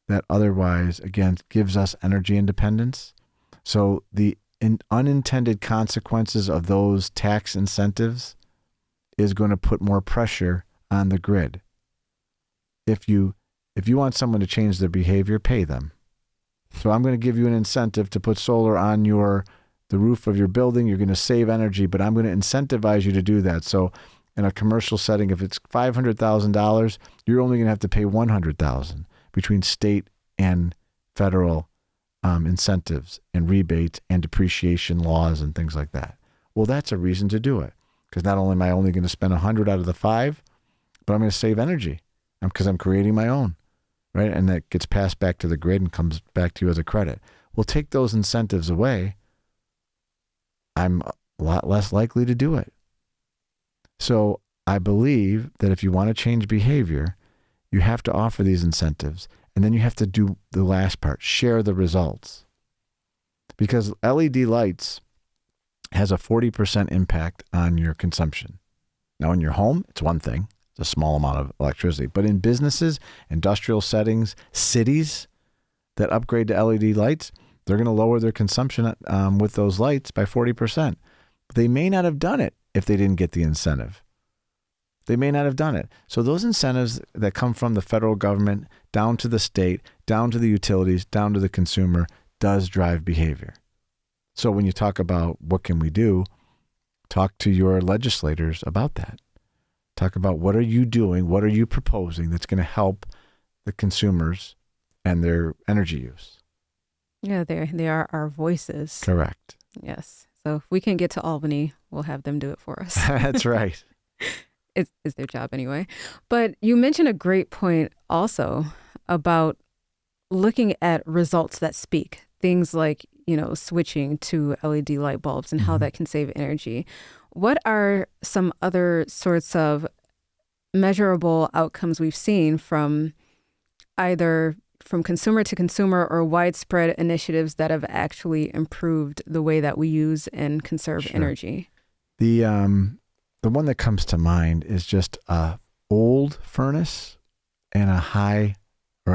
Speaker 4: that otherwise, again, gives us energy independence. So the unintended consequences of those tax incentives is going to put more pressure on the grid. If you want someone to change their behavior, pay them. So I'm going to give you an incentive to put solar on the roof of your building. You're going to save energy, but I'm going to incentivize you to do that. So in a commercial setting, if it's $500,000, you're only going to have to pay $100,000 between state and federal incentives and rebates and depreciation laws and things like that. Well, that's a reason to do it, because not only am I only going to spend 100 out of the 5, but I'm going to save energy because I'm creating my own. Right? And that gets passed back to the grid and comes back to you as a credit. Well, take those incentives away, I'm a lot less likely to do it. So I believe that if you want to change behavior, you have to offer these incentives. And then you have to do the last part, share the results. Because LED lights has a 40% impact on your consumption. Now, in your home, it's one thing. It's a small amount of electricity. But in businesses, industrial settings, cities that upgrade to LED lights, they're going to lower their consumption with those lights by 40%. But they may not have done it if they didn't get the incentive. They may not have done it. So those incentives that come from the federal government down to the state, down to the utilities, down to the consumer, does drive behavior. So when you talk about what can we do, talk to your legislators about that. Talk about what are you doing, what are you proposing that's going to help the consumers and their energy use.
Speaker 7: Yeah, they are our voices.
Speaker 4: Correct.
Speaker 7: Yes. So if we can get to Albany, we'll have them do it for us.
Speaker 4: That's right.
Speaker 7: It's their job anyway. But you mentioned a great point also about looking at results that speak. Things like, switching to LED light bulbs and how that can save energy. What are some other sorts of measurable outcomes we've seen from either from consumer to consumer or widespread initiatives that have actually improved the way that we use and conserve energy?
Speaker 4: The one that comes to mind is just a old furnace and a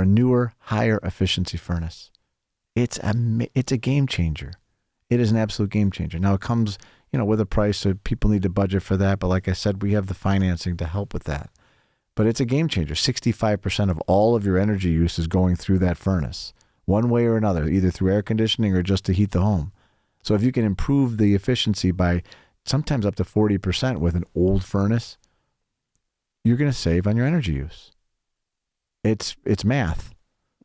Speaker 4: newer, higher efficiency furnace. It's a game changer. It is an absolute game changer. Now it comes, with a price, so people need to budget for that. But like I said, we have the financing to help with that. But it's a game changer. 65% of all of your energy use is going through that furnace, one way or another, either through air conditioning or just to heat the home. So if you can improve the efficiency by sometimes up to 40% with an old furnace, you're going to save on your energy use. It's math.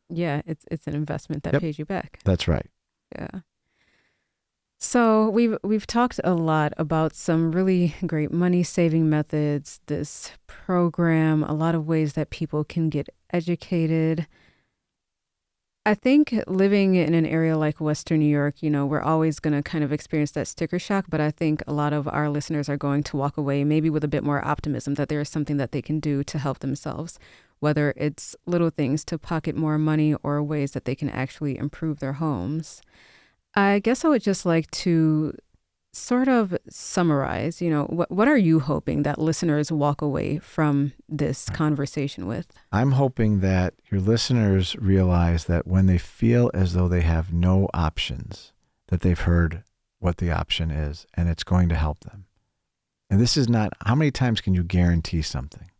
Speaker 7: Yeah, it's an investment that pays you back.
Speaker 4: That's right.
Speaker 7: Yeah. So we've talked a lot about some really great money-saving methods, this program, a lot of ways that people can get educated. I think living in an area like Western New York, we're always going to kind of experience that sticker shock, but I think a lot of our listeners are going to walk away maybe with a bit more optimism that there is something that they can do to help themselves, whether it's little things to pocket more money or ways that they can actually improve their homes. I guess I would just like to sort of summarize, what are you hoping that listeners walk away from this conversation with?
Speaker 4: I'm hoping that your listeners realize that when they feel as though they have no options, that they've heard what the option is, and it's going to help them. And this is not, how many times can you guarantee something?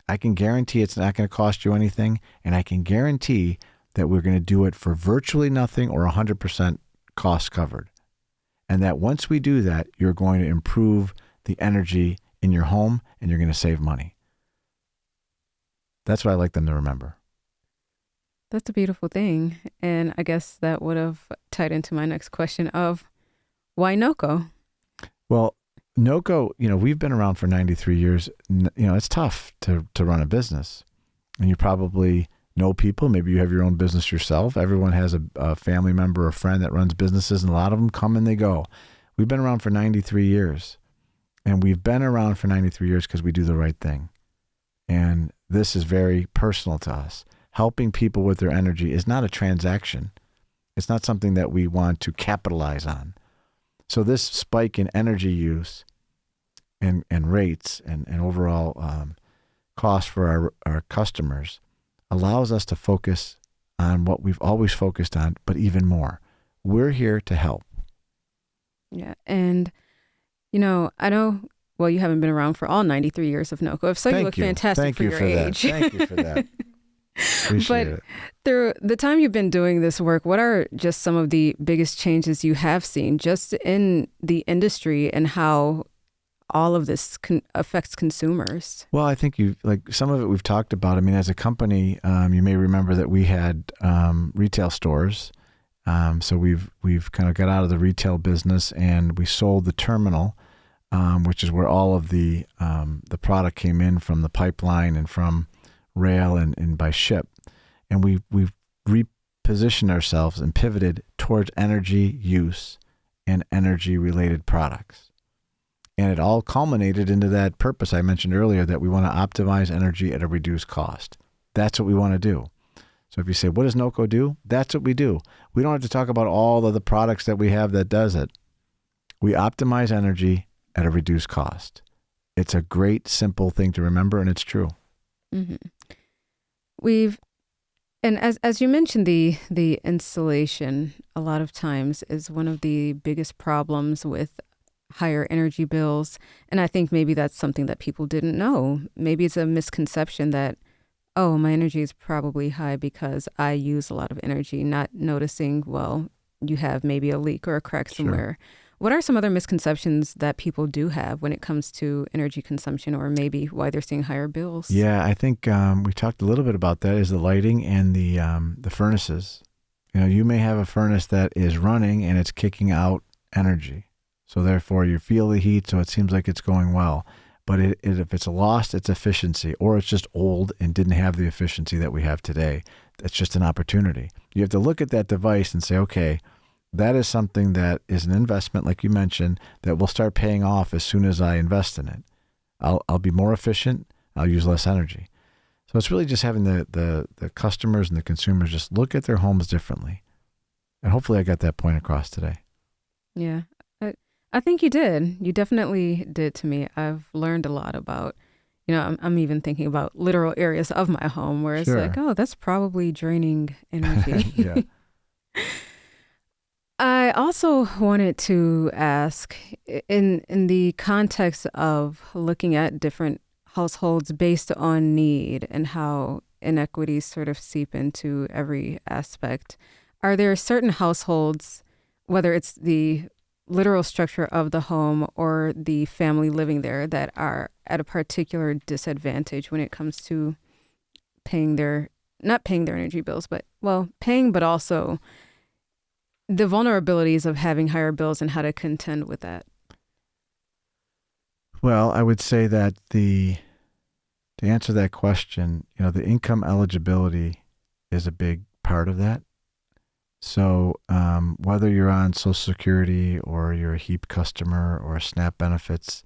Speaker 4: I can guarantee it's not going to cost you anything, and I can guarantee that we're going to do it for virtually nothing or 100% cost covered. And that once we do that, you're going to improve the energy in your home and you're going to save money. That's what I like them to remember.
Speaker 7: That's a beautiful thing. And I guess that would have tied into my next question of why NOCO?
Speaker 4: Well, NOCO, we've been around for 93 years. It's tough to run a business. And you probably know people. Maybe you have your own business yourself. Everyone has a family member or friend that runs businesses, and a lot of them come and they go. We've been around for 93 years. And we've been around for 93 years because we do the right thing. And this is very personal to us. Helping people with their energy is not a transaction. It's not something that we want to capitalize on. So this spike in energy use and rates and overall cost for our customers allows us to focus on what we've always focused on, but even more. We're here to help.
Speaker 7: Yeah. And, I know, well, you haven't been around for all 93 years of NOCO. If so, you look fantastic for your age.
Speaker 4: Thank you for that. Appreciate it.
Speaker 7: Through the time you've been doing this work, what are just some of the biggest changes you have seen just in the industry and how all of this affects consumers?
Speaker 4: Well, I think some of it we've talked about. I mean, as a company, you may remember that we had retail stores. So we've kind of got out of the retail business and we sold the terminal, which is where all of the product came in from the pipeline and from rail and by ship. And we've repositioned ourselves and pivoted towards energy use and energy related products. And it all culminated into that purpose I mentioned earlier, that we want to optimize energy at a reduced cost. That's what we want to do. So if you say, what does NOCO do? That's what we do. We don't have to talk about all of the products that we have that does it. We optimize energy at a reduced cost. It's a great, simple thing to remember, and it's true.
Speaker 7: Mm-hmm. And as you mentioned, the installation a lot of times is one of the biggest problems with higher energy bills. And I think maybe that's something that people didn't know. Maybe it's a misconception that, oh, my energy is probably high because I use a lot of energy, not noticing, well, you have maybe a leak or a crack somewhere. Sure. What are some other misconceptions that people do have when it comes to energy consumption, or maybe why they're seeing higher bills?
Speaker 4: Yeah, I think we talked a little bit about that, is the lighting and the furnaces. You may have a furnace that is running and it's kicking out energy. So therefore you feel the heat, so it seems like it's going well. But if it's lost its efficiency, or it's just old and didn't have the efficiency that we have today, that's just an opportunity. You have to look at that device and say, okay, that is something that is an investment, like you mentioned, that will start paying off as soon as I invest in it. I'll be more efficient. I'll use less energy. So it's really just having the customers and the consumers just look at their homes differently. And hopefully I got that point across today.
Speaker 7: Yeah, I think you did. You definitely did to me. I've learned a lot about, I'm even thinking about literal areas of my home where it's like, oh, that's probably draining energy.
Speaker 4: Yeah.
Speaker 7: I also wanted to ask, in the context of looking at different households based on need and how inequities sort of seep into every aspect, are there certain households, whether it's the literal structure of the home or the family living there, that are at a particular disadvantage when it comes to not paying their energy bills, but paying, but also the vulnerabilities of having higher bills and how to contend with that?
Speaker 4: Well, I would say that to answer that question, the income eligibility is a big part of that. So whether you're on Social Security or you're a HEAP customer or a SNAP benefits,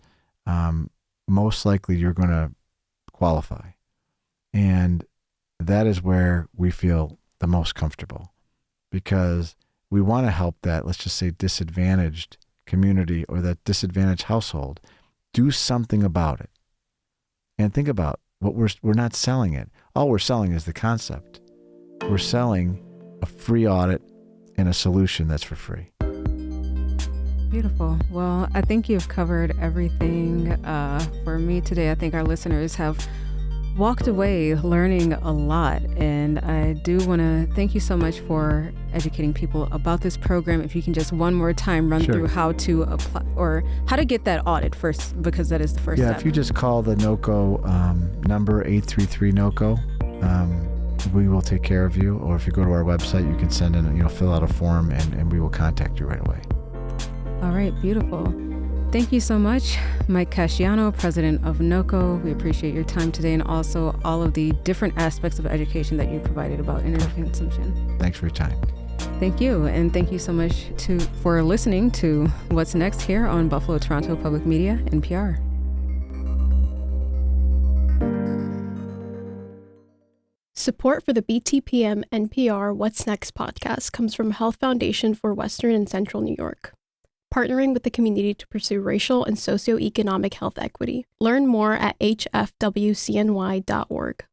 Speaker 4: most likely you're going to qualify. And that is where we feel the most comfortable, because we want to help that, let's just say, disadvantaged community or that disadvantaged household, do something about it. And think about what we're not selling it. All we're selling is the concept. We're selling a free audit and a solution that's for free.
Speaker 7: Beautiful. Well, I think you've covered everything for me today. I think our listeners have walked away learning a lot. And I do want to thank you so much for educating people about this program. If you can just one more time run through how to apply or how to get that audit first, because that is the first step.
Speaker 4: Yeah, if you just call the NOCO number 833-NOCO, we will take care of you. Or if you go to our website, you can send in, fill out a form and we will contact you right away.
Speaker 7: All right, beautiful. Thank you so much, Mike Casciano, president of NOCO. We appreciate your time today and also all of the different aspects of education that you provided about energy consumption.
Speaker 4: Thanks for your time.
Speaker 7: Thank you. And thank you so much for listening to What's Next here on Buffalo Toronto Public Media, NPR.
Speaker 12: Support for the BTPM NPR What's Next podcast comes from Health Foundation for Western and Central New York, partnering with the community to pursue racial and socioeconomic health equity. Learn more at hfwcny.org.